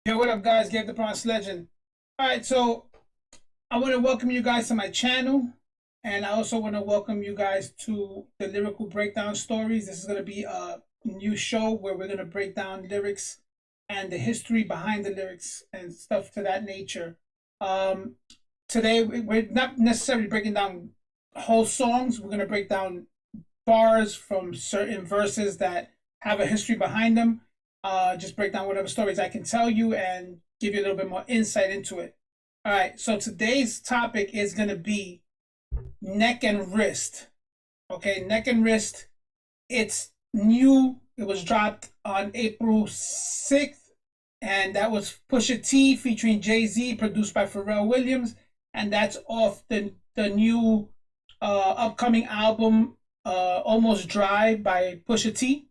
Yo, what up, guys? Gabe the BRONX Legend. All right, so I want to welcome you guys to my channel, and I also want to welcome you guys to the Lyrical Breakdown Stories. This is going to be a new show where we're going to break down lyrics and the history behind the lyrics and stuff to that nature. Um, Today, we're not necessarily breaking down whole songs. We're going to break down bars from certain verses that have a history behind them. Just break down whatever stories I can tell you and give you a little bit more insight into it. All right, so today's topic is going to be neck and wrist. Okay, neck and wrist. It's new. It was dropped on April 6th, and that was Pusha T featuring Jay-Z, produced by Pharrell Williams, and that's off the new upcoming album, Almost Dry by Pusha T.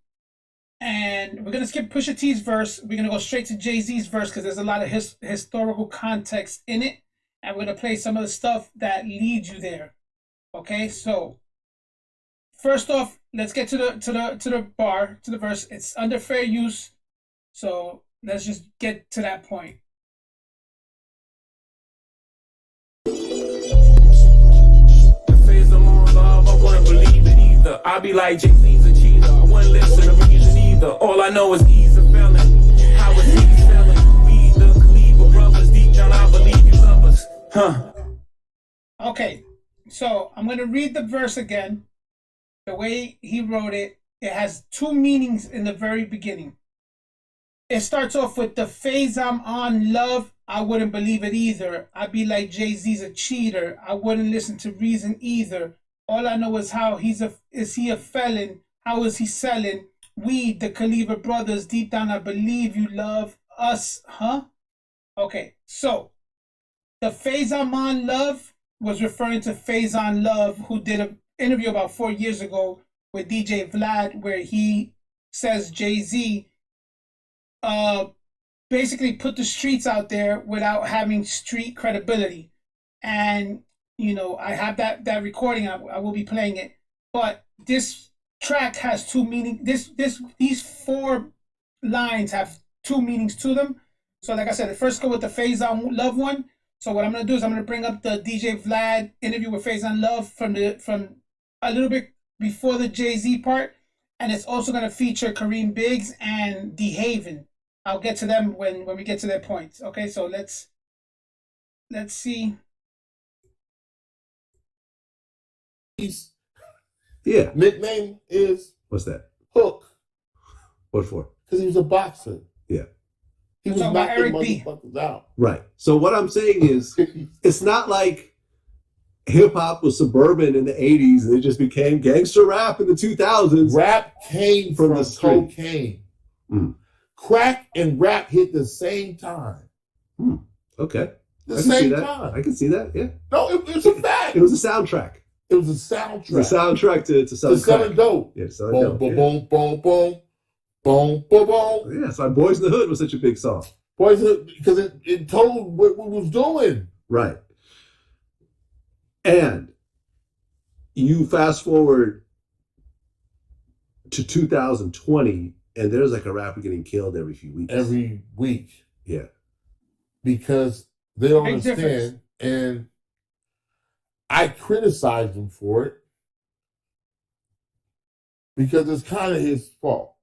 And we're gonna skip Pusha T's verse. We're gonna go straight to Jay-Z's verse because there's a lot of historical context in it, and we're gonna play some of the stuff that leads you there. Okay, so first off, let's get to the verse. It's under fair use, so let's just get to that point. Faison Love, I wouldn't believe it either. I be like Jay-Z's a cheater. I wouldn't listen to reason either. All I know is he's a felon. How is he selling? We the Cleaver brothers. Deep down, I believe you love us. Huh. Okay, so I'm gonna read the verse again. The way he wrote it, it has two meanings in the very beginning. It starts off with the Faison Love. I wouldn't believe it either. I'd be like Jay-Z's a cheater. I wouldn't listen to reason either. All I know is is he a felon? How is he selling? We, the Cleaver brothers, deep down I believe you love us, huh? Okay, so the Faison Love was referring to Faison Love, who did an interview about 4 years ago with DJ Vlad, where he says Jay-Z basically put the streets out there without having street credibility. And I have that recording. I will be playing it. But this track has two meanings. These four lines have two meanings to them. So like I said, the first go with the Faison Love one. So what I'm gonna do is I'm gonna bring up the DJ Vlad interview with Faison Love from a little bit before the Jay-Z part, and it's also gonna feature Kareem Biggs and D Haven. I'll get to them when we get to their points. Okay, so let's see. His Yeah. nickname is What's that? Hook What for? because he was a boxer. Yeah. He was Talking about knocking Eric B. motherfuckers out. Right. So what I'm saying is, it's not like hip hop was suburban in the 80s and it just became gangster rap in the 2000s. Rap came From from the street. cocaine. Mm. Crack and rap hit the same time. Okay. The I can see same that. time. I can see that. Yeah. No, it was a fact. It was a soundtrack. It was a soundtrack. The soundtrack to to selling selling crack. dope. Yeah, to selling Boom, dope. boom, Yeah. boom, boom, boom, boom, boom, boom. Yeah, that's why Boys in the Hood was such a big song. Boys, because it told what we was doing. Right. And you fast forward to 2020, and there's like a rapper getting killed every few weeks. Every week. Yeah. Because they don't Big understand. difference. And I criticize him for it because it's kind of his fault.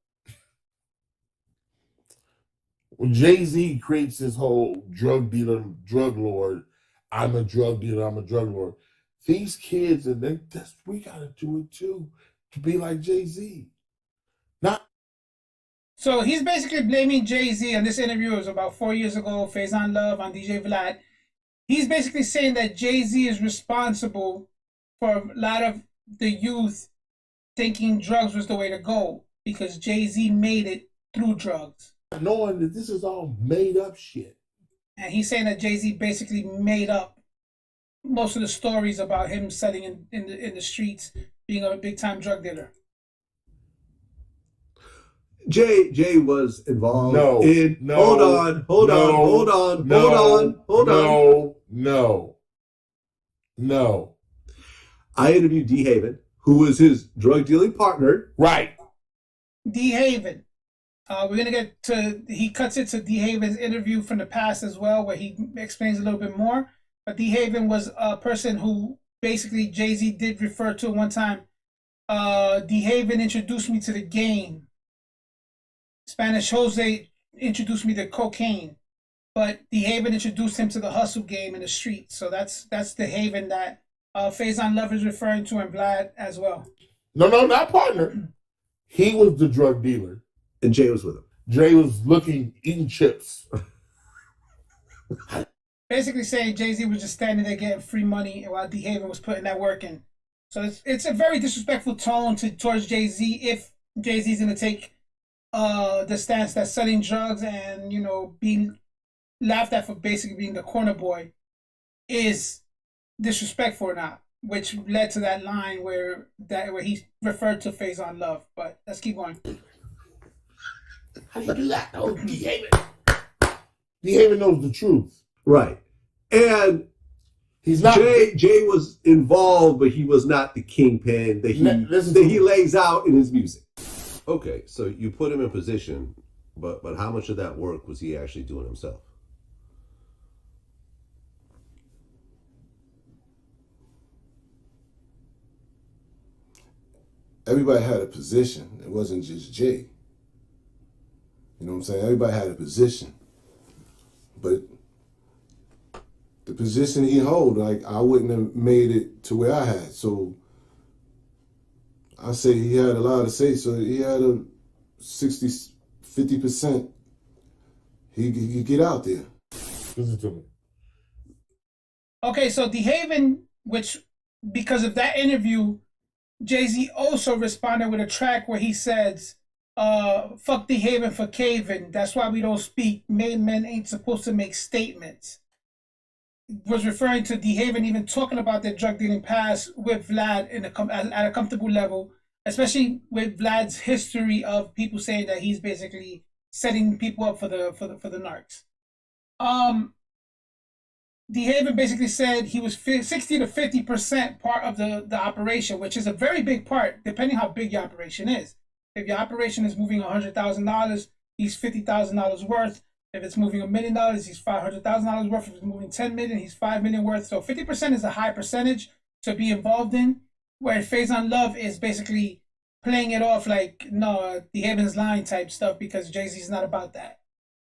When Jay-Z creates this whole drug dealer, drug lord, I'm a drug dealer, I'm a drug lord. These kids, and we got to do it too, to be like Jay-Z. Not So he's basically blaming Jay-Z, and this interview was about 4 years ago, Faison Love on DJ Vlad. He's basically saying that Jay-Z is responsible for a lot of the youth thinking drugs was the way to go because Jay-Z made it through drugs. knowing that this is all made up shit. And he's saying that Jay-Z basically made up most of the stories about him selling in the streets, being a big-time drug dealer. Jay was involved No, in no, hold on. No. I interviewed D Haven, who was his drug dealing partner. Right. D Haven. We're gonna get to, he cuts it to D Haven's interview from the past as well, where he explains a little bit more. But D Haven was a person who basically Jay-Z did refer to one time. D Haven introduced me to the game. Spanish Jose introduced me to cocaine, but D Haven introduced him to the hustle game in the street. So that's the Haven that Faison Love is referring to, and Vlad as well. No, not partner. He was the drug dealer. And Jay was with him. Jay was eating chips. Basically saying Jay-Z was just standing there getting free money while D Haven was putting that work in. So it's a very disrespectful tone towards Jay-Z if Jay-Z's gonna take the stance that selling drugs and being laughed at for basically being the corner boy is disrespectful or not, which led to that line where he referred to Faison Love. But let's keep going. How do you do that? Oh, D Haven. D Haven knows the truth. Right. And he's not. Jay was involved, but he was not the kingpin that he lays out in his music. Okay, so you put him in position, but how much of that work was he actually doing himself? Everybody had a position. It wasn't just Jay. You know what I'm saying? Everybody had a position. But the position he hold, like, I wouldn't have made it to where I had. So I say he had a lot to say. So he had a 50%. He could get out there. Listen to me. Okay, so D Haven, which because of that interview, Jay-Z also responded with a track where he says, fuck D Haven for caving. That's why we don't speak. Made men ain't supposed to make statements. Was referring to D Haven even talking about their drug dealing past with Vlad at a comfortable level, especially with Vlad's history of people saying that he's basically setting people up for the narcs. D Haven basically said he was 60 to 50% part of the operation, which is a very big part, depending how big your operation is. If your operation is moving $100,000, he's $50,000 worth. If it's moving $1 million, he's $500,000 worth. If it's moving $10 million, he's $5 million worth. So 50% is a high percentage to be involved in. Where Faison Love is basically playing it off like, no, D Haven's lying type stuff because Jay-Z's not about that.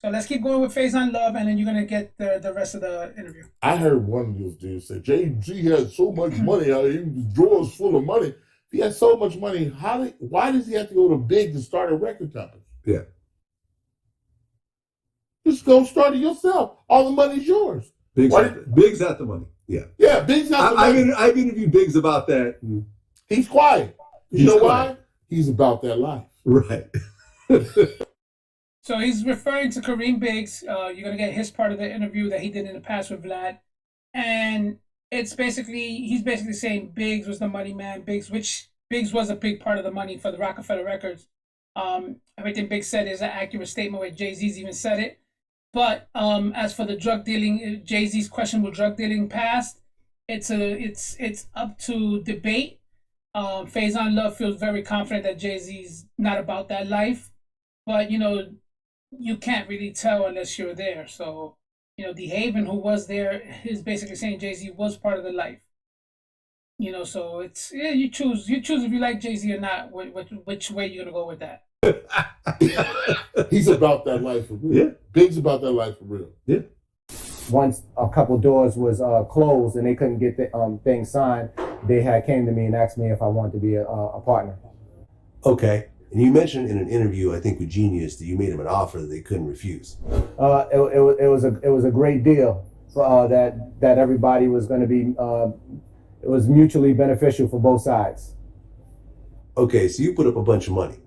So let's keep going with Faison Love, and then you're gonna get the rest of the interview. I heard one of those dudes say Jay-Z has so much money, his drawers full of money. If he has so much money, why does he have to go to Big to start a record company? Yeah. Just go start it yourself. All the money's yours. Big's got the money. Yeah. Yeah, Big's got the money. I've interviewed Biggs about that. He's quiet. You know quiet. why? He's about that life. Right. So he's referring to Kareem Biggs. You're going to get his part of the interview that he did in the past with Vlad. And he's basically saying Biggs was the money man. Biggs was a big part of the money for the Rockefeller Records. Everything Biggs said is an accurate statement where Jay-Z's even said it. But as for the drug dealing, Jay-Z's questionable drug dealing past, it's up to debate. Faison Love feels very confident that Jay-Z's not about that life. But, you can't really tell unless you're there. So, D Haven, who was there, is basically saying Jay-Z was part of the life. So it's, you choose if you like Jay-Z or not, which way you're going to go with that. He's about that life for real. Yeah. Big's about that life for real. Yeah. Once a couple doors was closed and they couldn't get the thing signed, they had came to me and asked me if I wanted to be a partner. Okay. And you mentioned in an interview, I think with Genius, that you made him an offer that they couldn't refuse. It was a great deal that everybody was going to be. It was mutually beneficial for both sides. Okay, so you put up a bunch of money.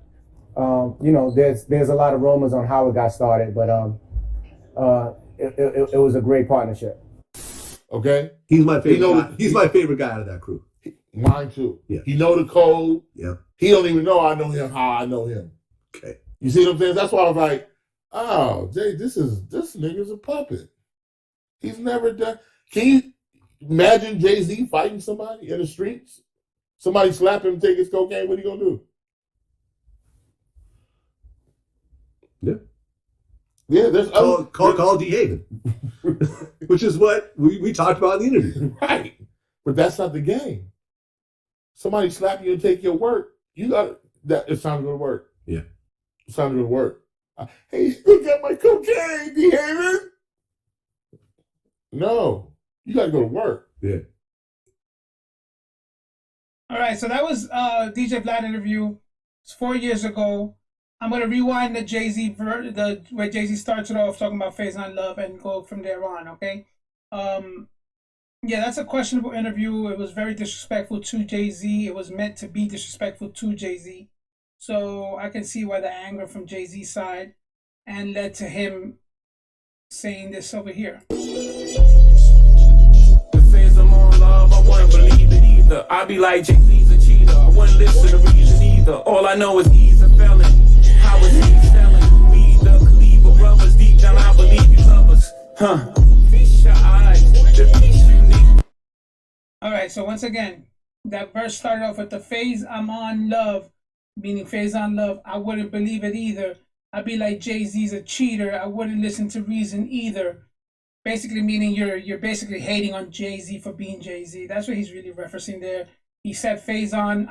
There's a lot of rumors on how it got started, but it was a great partnership. Okay, he's my favorite. He's my favorite guy out of that crew. Mine too. Yeah. He know the code. Yeah. He don't even know I know him how I know him. Okay. You see what I'm saying? That's why I was like, oh, Jay, this nigga's a puppet. He's never done. Can you imagine Jay-Z fighting somebody in the streets? Somebody slap him and take his cocaine, what are you gonna do? Yeah. Yeah, there's call D. Haven, which is what we talked about in the interview. Right. But that's not the game. Somebody slap you and take your work. You got that. It's time to go to work. Yeah. It's time to go to work. Hey, you got my cocaine, D. Haven. No, you got to go to work. Yeah. All right, so that was DJ Vlad interview. It's 4 years ago. I'm gonna rewind the Jay-Z where Jay-Z starts it off talking about Faison Love and go from there on. Okay. Yeah, that's a questionable interview. It was very disrespectful to Jay-Z. It was meant to be disrespectful to Jay-Z. So I can see why the anger from Jay-Z's side and led to him saying this over here. Love, I wouldn't believe it either. I be like Jay-Z's a cheater. I wouldn't listen to reason either. All I know is he's a felon. How is he selling? We the Cleaver brothers. Deep down, I believe you love us. Huh? Feast your eyes. The piece unique. All right, so once again, that verse started off with the phase I'm on love, meaning Faison Love. I wouldn't believe it either. I'd be like Jay-Z's a cheater. I wouldn't listen to reason either. Basically meaning you're basically hating on Jay-Z for being Jay-Z. That's what he's really referencing there. He said phase I'm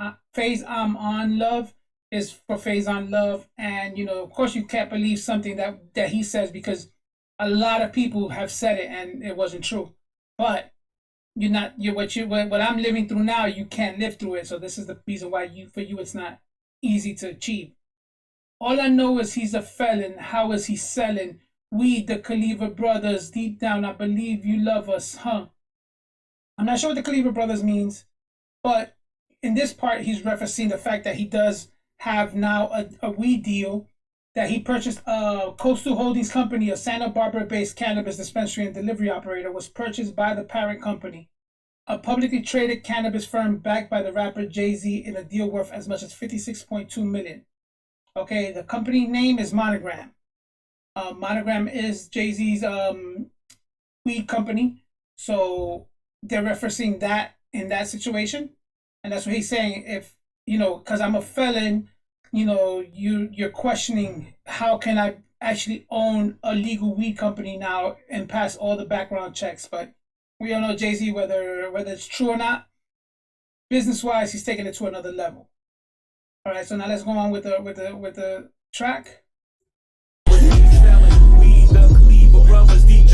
on love is for Faison Love. And, you know, of course you can't believe something that he says because a lot of people have said it and it wasn't true. But what I'm living through now, you can't live through it. So this is the reason why for you it's not easy to achieve. All I know is he's a felon. How is he selling? We, the Cleaver brothers, deep down, I believe you love us, huh? I'm not sure what the Cleaver brothers means, but in this part, he's referencing the fact that he does have now a weed deal that he purchased. Coastal Holdings Company, a Santa Barbara-based cannabis dispensary and delivery operator, was purchased by the parent company, a publicly traded cannabis firm backed by the rapper Jay-Z in a deal worth as much as $56.2 million. Okay, the company name is Monogram. Monogram is Jay-Z's weed company, so they're referencing that in that situation, and that's what he's saying. If you know, because I'm a felon, you know, you're questioning how can I actually own a legal weed company now and pass all the background checks. But we all know Jay-Z, whether it's true or not, business-wise, he's taking it to another level. All right, so now let's go on with the track.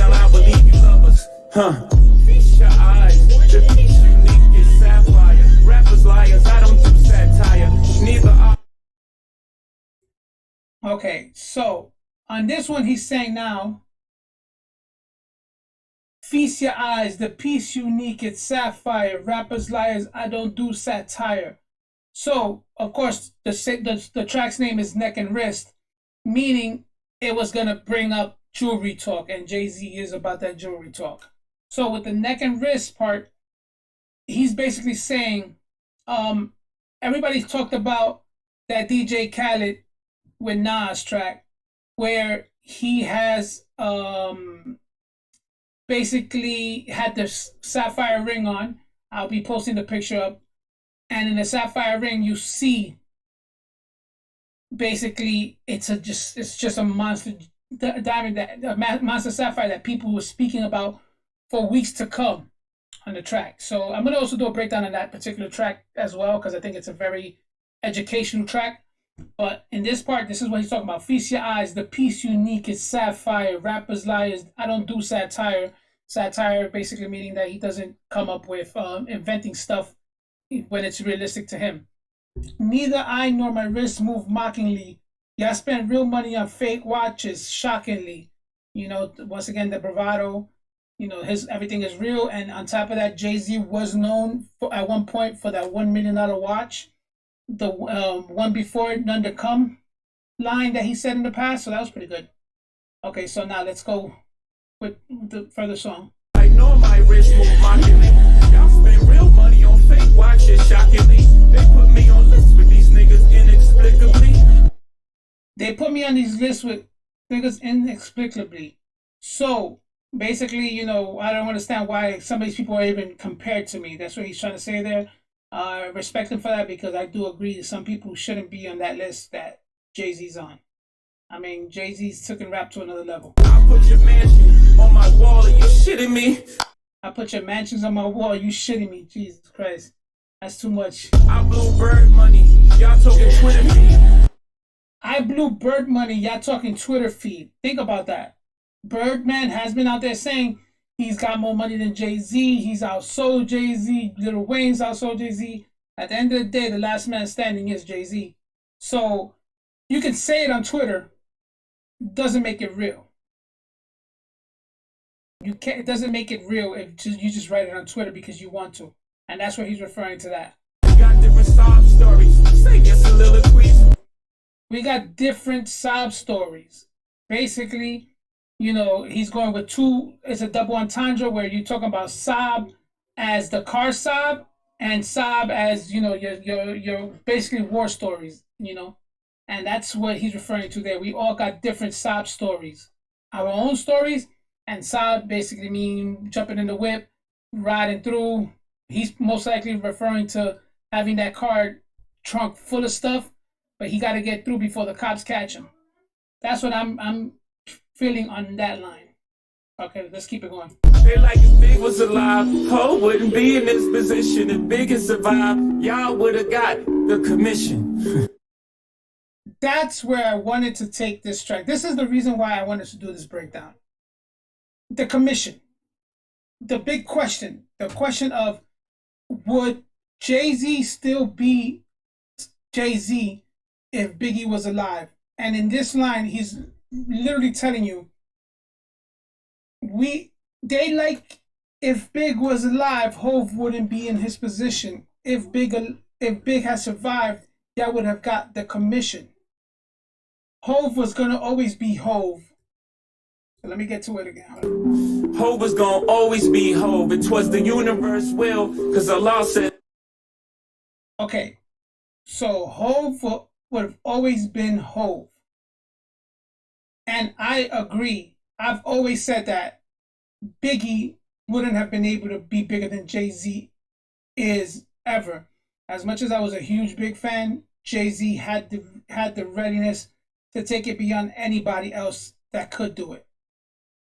I believe you love us. Huh? Feast your eyes. The piece unique is sapphire. Rappers liars. I don't do satire. Neither I. Okay, so on this one, he's saying now, feast your eyes. The piece unique is sapphire. Rappers liars. I don't do satire. So of course, the track's name is Neck and Wrist, meaning it was gonna bring up jewelry talk, and Jay-Z is about that jewelry talk. So with the neck and wrist part, he's basically saying, everybody's talked about that DJ Khaled with Nas track, where he has basically had the sapphire ring on. I'll be posting the picture up, and in the sapphire ring, you see basically it's just a monster diamond, that monster sapphire that people were speaking about for weeks to come on the track. So I'm going to also do a breakdown on that particular track as well, because I think it's a very educational track. But in this part, this is what he's talking about. Feast your eyes. The piece unique is sapphire. Rappers liars. I don't do satire. Satire basically meaning that he doesn't come up with inventing stuff when it's realistic to him. Neither I nor my wrist move mockingly. Yeah, I spent real money on fake watches, shockingly. You know, once again, the bravado, you know, everything is real. And on top of that, Jay-Z was known at one point for that $1 million watch. The one before it, none to come line that he said in the past. So that was pretty good. Okay, so now let's go with the further song. I know my wrist move mockingly. Y'all spend real money on fake watches, shockingly. They put me on lists with these niggas inexplicably. They put me on these lists with niggas inexplicably. So basically, you know, I don't understand why some of these people are even compared to me. That's what he's trying to say there. I respect him for that, because I do agree that some people shouldn't be on that list that Jay-Z's on. I mean, Jay-Z's taking rap to another level. I put your mansion on my wall, are you shitting me? I put your mansions on my wall, you shitting me. Jesus Christ. That's too much. I blew bird money, y'all talking Twitter feed. I blew bird money, y'all talking Twitter feed. Think about that. Birdman has been out there saying he's got more money than Jay-Z. He's outsold Jay-Z. Lil Wayne's outsold Jay-Z. At the end of the day, the last man standing is Jay-Z. So you can say it on Twitter. Doesn't make it real. You can't. It doesn't make it real if you just write it on Twitter because you want to. And that's what he's referring to that. We got different sob stories. Say yes, soliloquies. We got different sob stories. Basically, you know, he's going with two. It's a double entendre where you're talking about sob as the car sob and sob as, you know, your basically war stories, you know. And that's what he's referring to there. We all got different sob stories. Our own stories, and sob basically mean jumping in the whip, riding through. He's most likely referring to having that car trunk full of stuff, but he got to get through before the cops catch him. That's what I'm feeling on that line. Okay, let's keep it going. They like if Big was alive, Ho wouldn't be in this position. If Big had survived, y'all would have got the commission. That's where I wanted to take this track. This is the reason why I wanted to do this breakdown. The commission. The big question. The question of, would Jay-Z still be Jay-Z if Biggie was alive? And in this line, he's literally telling you, they like, if Big was alive, Hov wouldn't be in his position. If Big had survived, y'all would have got the commission. Hov was gonna always be Hov. So let me get to it again. Hov was gonna always be Hov. It was the universe will, because Allah said. Okay, so Hov would have always been Hov. And I agree. I've always said that Biggie wouldn't have been able to be bigger than Jay-Z is ever. As much as I was a huge Big fan, Jay-Z had the readiness to take it beyond anybody else that could do it.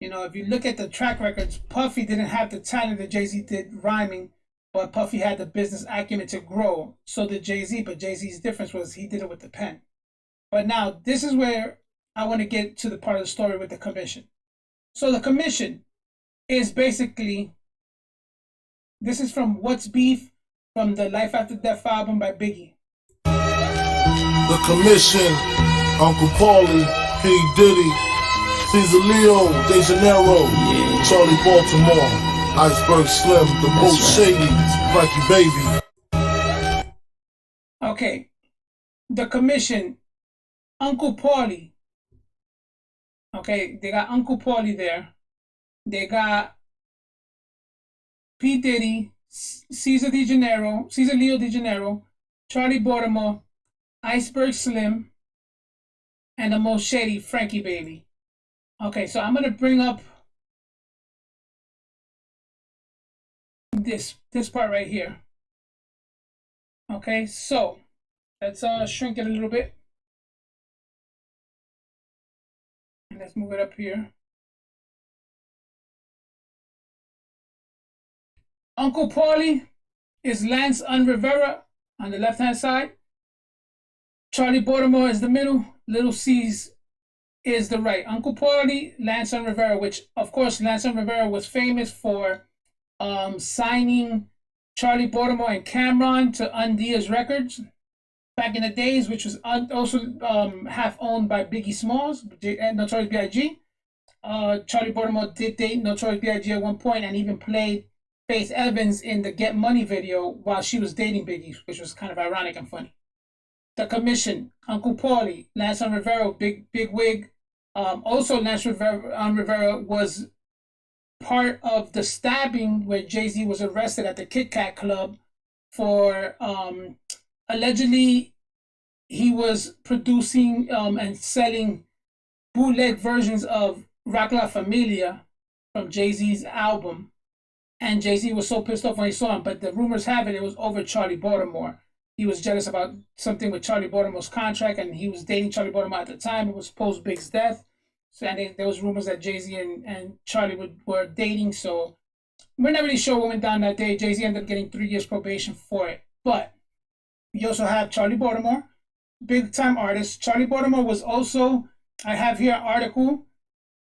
You know, if you look at the track records, Puffy didn't have the talent that Jay-Z did rhyming, but Puffy had the business acumen to grow. So did Jay-Z, but Jay-Z's difference was he did it with the pen. But now, this is where I want to get to the part of the story with the commission. So the commission is basically, this is from What's Beef, from the Life After Death album by Biggie. The commission, Uncle Paulie, P. Diddy, Caesar Leo, De Janeiro, Charlie Baltimore, Iceberg Slim, The Boat Shady, Frankie Baby. Okay, the commission, Uncle Paulie. Okay, they got Uncle Paulie there. They got P. Diddy, Caesar Leo De Janeiro, Charlie Baltimore, Iceberg Slim, and the most shady Frankie Baby. Okay, so I'm gonna bring up this part right here. Okay, so let's shrink it a little bit. And let's move it up here. Uncle Paulie is Lance Rivera on the left-hand side. Charlie Baltimore is the middle. Little C's is the right. Uncle Paulie, Lance Rivera, which, of course, Lance Rivera was famous for signing Charlie Baltimore and Cameron to Undia's Records back in the days, which was also half owned by Biggie Smalls, Notorious B.I.G. Charlie Baltimore did date Notorious B.I.G. at one point and even played Faith Evans in the Get Money video while she was dating Biggie, which was kind of ironic and funny. The commission, Uncle Paulie, Lance Rivera, big wig. Also, Lance Rivera was part of the stabbing where Jay-Z was arrested at the Kit Kat Club for allegedly he was producing and selling bootleg versions of Rock La Familia from Jay-Z's album. And Jay-Z was so pissed off when he saw him, but the rumors have it was over Charlie Baltimore. he was jealous about something with Charlie Baltimore's contract, and he was dating Charlie Baltimore at the time. It was post Big's death. So, and there was rumors that Jay-Z and Charlie were dating. So we're not really sure what went down that day. Jay-Z ended up getting 3 years probation for it. But you also have Charlie Baltimore, big time artist. Charlie Baltimore was also, I have here an article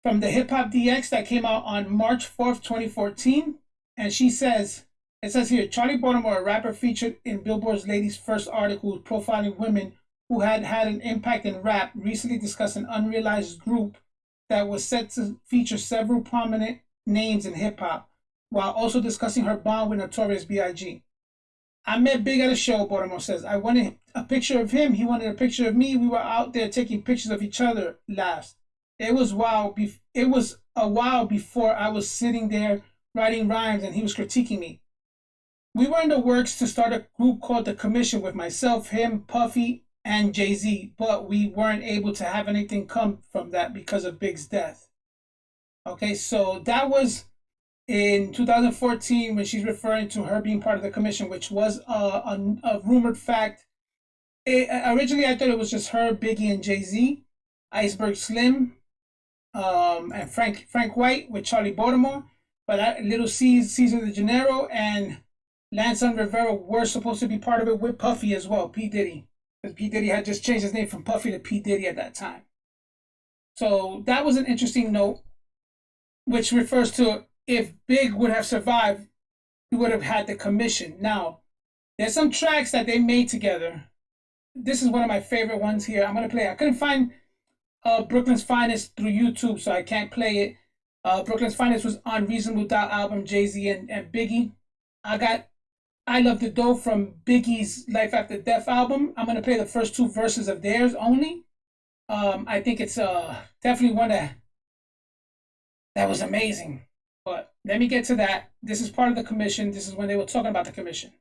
from the Hip Hop DX that came out on March 4th, 2014. And it says here, Charlie Baltimore, a rapper featured in Billboard's Ladies First article profiling women who had had an impact in rap, recently discussed an unrealized group that was set to feature several prominent names in hip hop, while also discussing her bond with Notorious B.I.G. I met Big at a show, Baltimore says. I wanted a picture of him. He wanted a picture of me. We were out there taking pictures of each other. Laughs. It was a while before I was sitting there writing rhymes and he was critiquing me. We were in the works to start a group called The Commission with myself, him, Puffy, and Jay-Z, but we weren't able to have anything come from that because of Big's death. Okay, so that was in 2014 when she's referring to her being part of the commission, which was a rumored fact. Originally, I thought it was just her, Biggie, and Jay-Z, Iceberg Slim, and Frank White with Charlie Baltimore, but Little Caesar De Janeiro and Lance Rivera were supposed to be part of it with Puffy as well, P. Diddy. Because P. Diddy had just changed his name from Puffy to P. Diddy at that time. So that was an interesting note, which refers to if Big would have survived, he would have had the commission. Now, there's some tracks that they made together. This is one of my favorite ones here. I'm going to play it. I couldn't find Brooklyn's Finest through YouTube, so I can't play it. Brooklyn's Finest was on Reasonable Doubt album, Jay-Z and Biggie. I got I Love the Dough from Biggie's Life After Death album. I'm going to play the first two verses of theirs only. I think it's definitely one that was amazing. But let me get to that. This is part of the commission. This is when they were talking about the commission.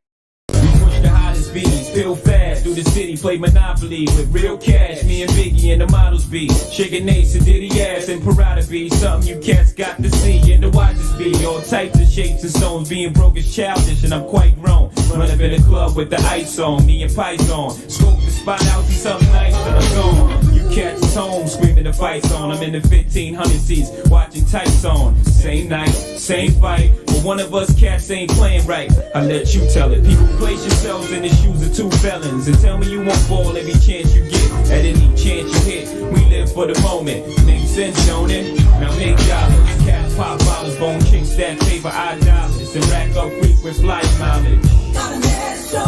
The hottest beats, spill fast through the city, play Monopoly with real cash. Me and Biggie and the models be shaking Nace and Diddy ass and Parada be something you cats got to see and the watches be all types of shapes and stones. Being broke is childish and I'm quite grown. Run up in the club with the ice on, me and Faison scope the spot out, see something nice and I'm gone. You cats is home screaming the fight on. I'm in the 1500 seats watching tights on. Same night, same fight. But one of us cats ain't playing right. I let you tell it. People place yourselves in the shoes of two felons and tell me you won't fall every chance you get. At any chance you hit, we live for the moment. Make sense, don't it? Now make dollars. Cats pop bottles, bone chicks, stack paper, $5 and rack up frequent flight mileage. Got an ass show.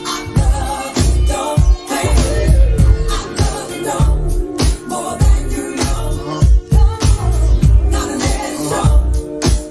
I love it, don't play. I love it, don't more than you know. Got an ass show.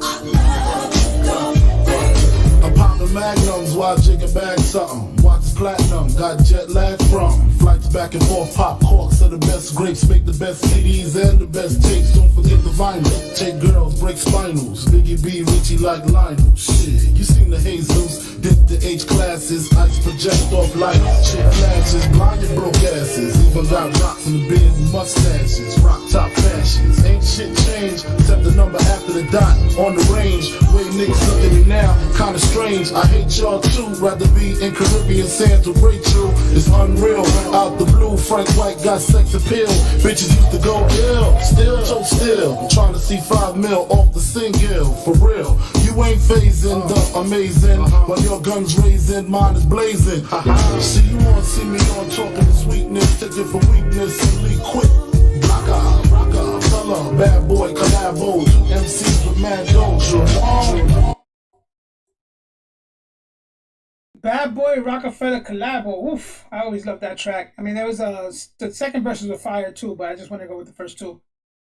I love it, don't play. I'm popping magnums while jigging bag something. Watch platinum, got jet lag from flights back and forth. Pop corks are the best grapes, make the best CDs and the best tapes. Don't forget the vinyl. Take girls, break spinals. Biggie B, Richie like Lionel. Shit, you seen the Jesus, dip the H classes, ice project off light, shit flashes, blinded broke asses. Even got rocks in the beard and mustaches, rock top fashions. Ain't shit changed except the number after the dot on the range. Way niggas look at me now, kinda strange. I hate y'all too, rather be in Caribbean sands with Rachel. It's unreal, out the blue, Frank White got sex appeal. Bitches used to go ill, still so still. I'm trying to see 5 mil off the single, for real. You ain't phasing the amazing, when your guns raising, mine is blazing. See you wanna see me on talking to sweetness, take it for weakness and leave quick. Rocker, fella, bad boy, collabo, 2 MCs with mad doja. Bad Boy Rockefeller collabo. Oof, I always loved that track. I mean, there was the second verses were fire too, but I just want to go with the first two.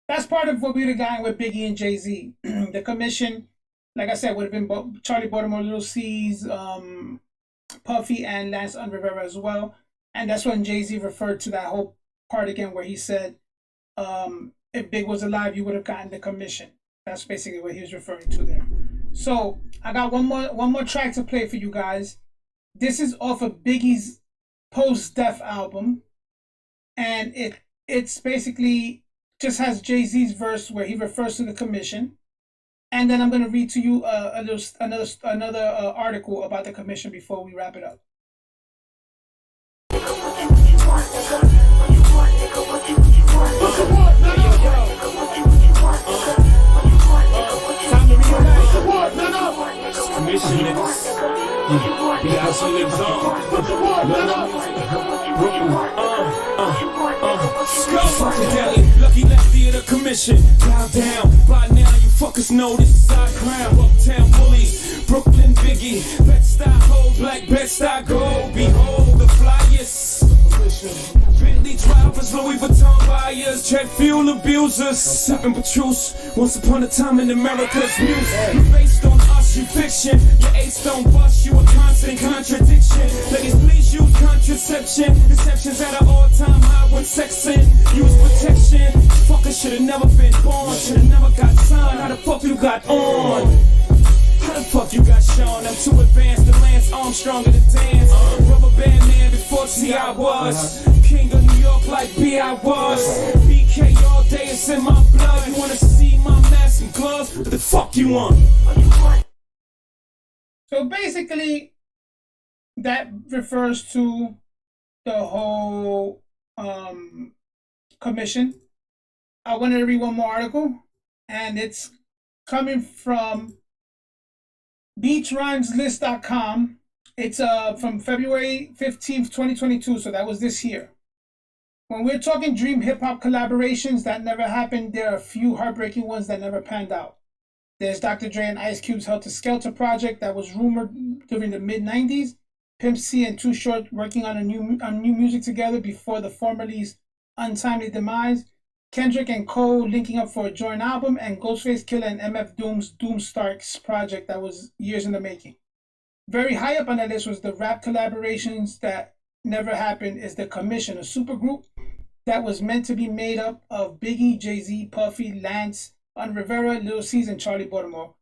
That's part of what we would have gotten with Biggie and Jay-Z. The commission, like I said, would have been Charlie Baltimore, Little C's, Puffy, and Lance Rivera as well. And that's when Jay-Z referred to that whole part again where he said, if Big was alive, you would have gotten the commission. That's basically what he was referring to there. So I got one more track to play for you guys. This is off of Biggie's post-death album, and it's basically just has Jay-Z's verse where he refers to the commission, and then I'm going to read to you another article about the commission before we wrap it up. commission niggas. The house lives on. Funkadelic, lucky lefty of the commission. Bow down, by now you fuckers know this is our crown. Uptown bullies, Brooklyn Biggie, Bed-Stuy Ho, Black Bed-Stuy Gold. Behold the flyers. Bentley drivers, Louis Vuitton buyers, jet fuel abusers, sipping Patrice. Once upon a time in America's music, based on us, you fiction. Your ace don't bust, you a constant contradiction. Ladies, please use contraception. Deception's at an all-time high when sexing. Use protection. Fucker should've never been born, should've never got signed. How the fuck you got on? How the fuck you got shown? I'm too advanced to Lance Armstrong to dance. Rubber band man before T.I. was. King of New York like B.I. was. BK all day, it's in my blood. You wanna see my mask and gloves? What the fuck you want? So basically, that refers to the whole commission. I wanted to read one more article, and it's coming from beachrhymeslist.com. It's from February 15th, 2022, so that was this year. When we're talking dream hip-hop collaborations that never happened, there are a few heartbreaking ones that never panned out. There's Dr. Dre and Ice Cube's Helter Skelter project that was rumored during the mid-90s. Pimp C and Too Short working on new music together before the formerly's untimely demise. Kendrick and Cole linking up for a joint album, and Ghostface Killah and MF Doom's Doomstarks project that was years in the making. Very high up on the list was the rap collaborations that never happened is The Commission, a supergroup that was meant to be made up of Biggie, Jay-Z, Puffy, Lance, On Rivera, Lil C's, and Charlie Baltimore.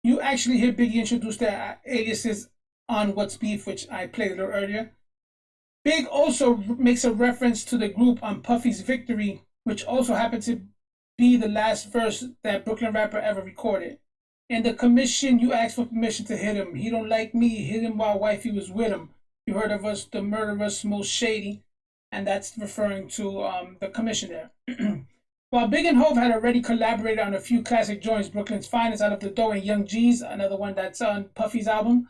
You actually hear Biggie introduce their aliases on What's Beef, which I played a little earlier. Big also makes a reference to the group on Puffy's Victory, which also happened to be the last verse that Brooklyn rapper ever recorded. In The Commission, you ask for permission to hit him. He don't like me, hit him while wifey was with him. You heard of us, the murderous, most shady, and that's referring to The Commission there. While Big and Hov had already collaborated on a few classic joints, Brooklyn's Finest, Out of the Door, and Young G's, another one that's on Puffy's album,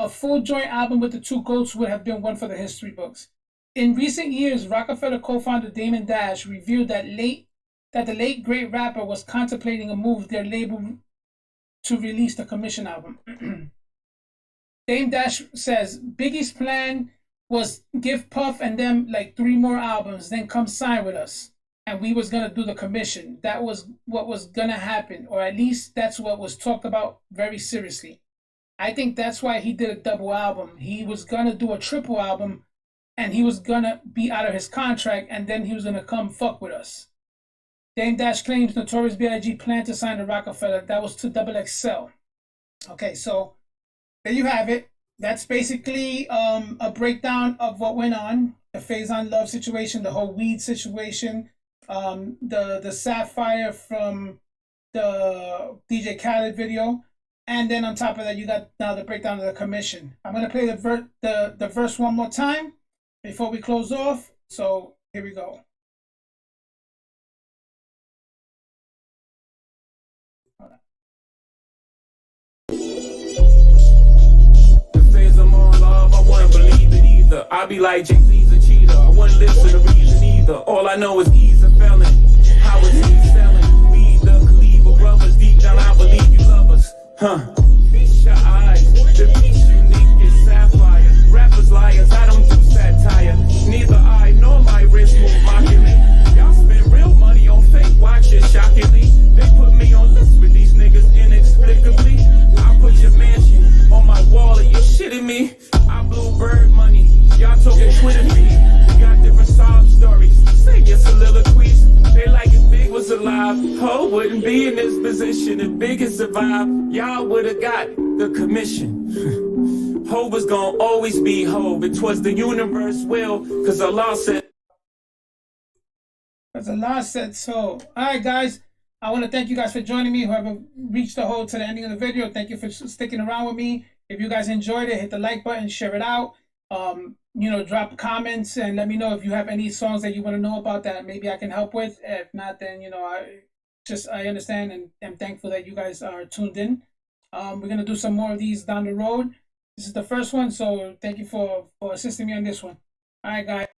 a full joint album with the two GOATs would have been one for the history books. In recent years, Rockefeller co-founder Damon Dash revealed that the late great rapper was contemplating a move their label to release the Commission album. Dame Dash says Biggie's plan was give Puff and them like 3 more albums, then come sign with us, and we was gonna do the Commission. That was what was gonna happen, or at least that's what was talked about very seriously. I think that's why he did a double album. He was gonna do a triple album, and he was gonna be out of his contract, and then he was gonna come fuck with us. Dame Dash claims Notorious B.I.G. planned to sign to Rockefeller. That was to XXL. Okay, so there you have it. That's basically a breakdown of what went on. The Faison Love situation, the whole weed situation, the Sapphire from the DJ Khaled video. And then on top of that, you got now the breakdown of the Commission. I'm going to play the verse one more time before we close off. So here we go. I be like Jay-Z's a cheater. I wouldn't listen to reason either. All I know is he's a felon. How is he selling? We the Cleaver brothers. Deep down I believe you love us. Huh. Feast your eyes. The piece unique is sapphire. Rappers liars. I don't do satire. Neither I nor my wrist move mockingly. Y'all spend real money on fake watches. Shockingly, they put me on lists with these niggas inexplicably. I put your mansion on my wall. Are you shitting me? I blew bird money. Y'all talking Twitter feed. We got different sob stories. Say your soliloquies. They like if Big was alive. Ho wouldn't be in this position if Big had survived. Y'all would have got the Commission. Ho was gonna always be Ho. It was the universe will, cause Allah said. Because Allah said so. Alright guys, I want to thank you guys for joining me. Whoever reached the whole to the ending of the video, thank you for sticking around with me. If you guys enjoyed it, hit the like button, share it out. Drop comments and let me know if you have any songs that you want to know about that maybe I can help with. If not, then I understand and am thankful that you guys are tuned in. We're gonna do some more of these down the road. This is the first one, so thank you for assisting me on this one. All right, guys.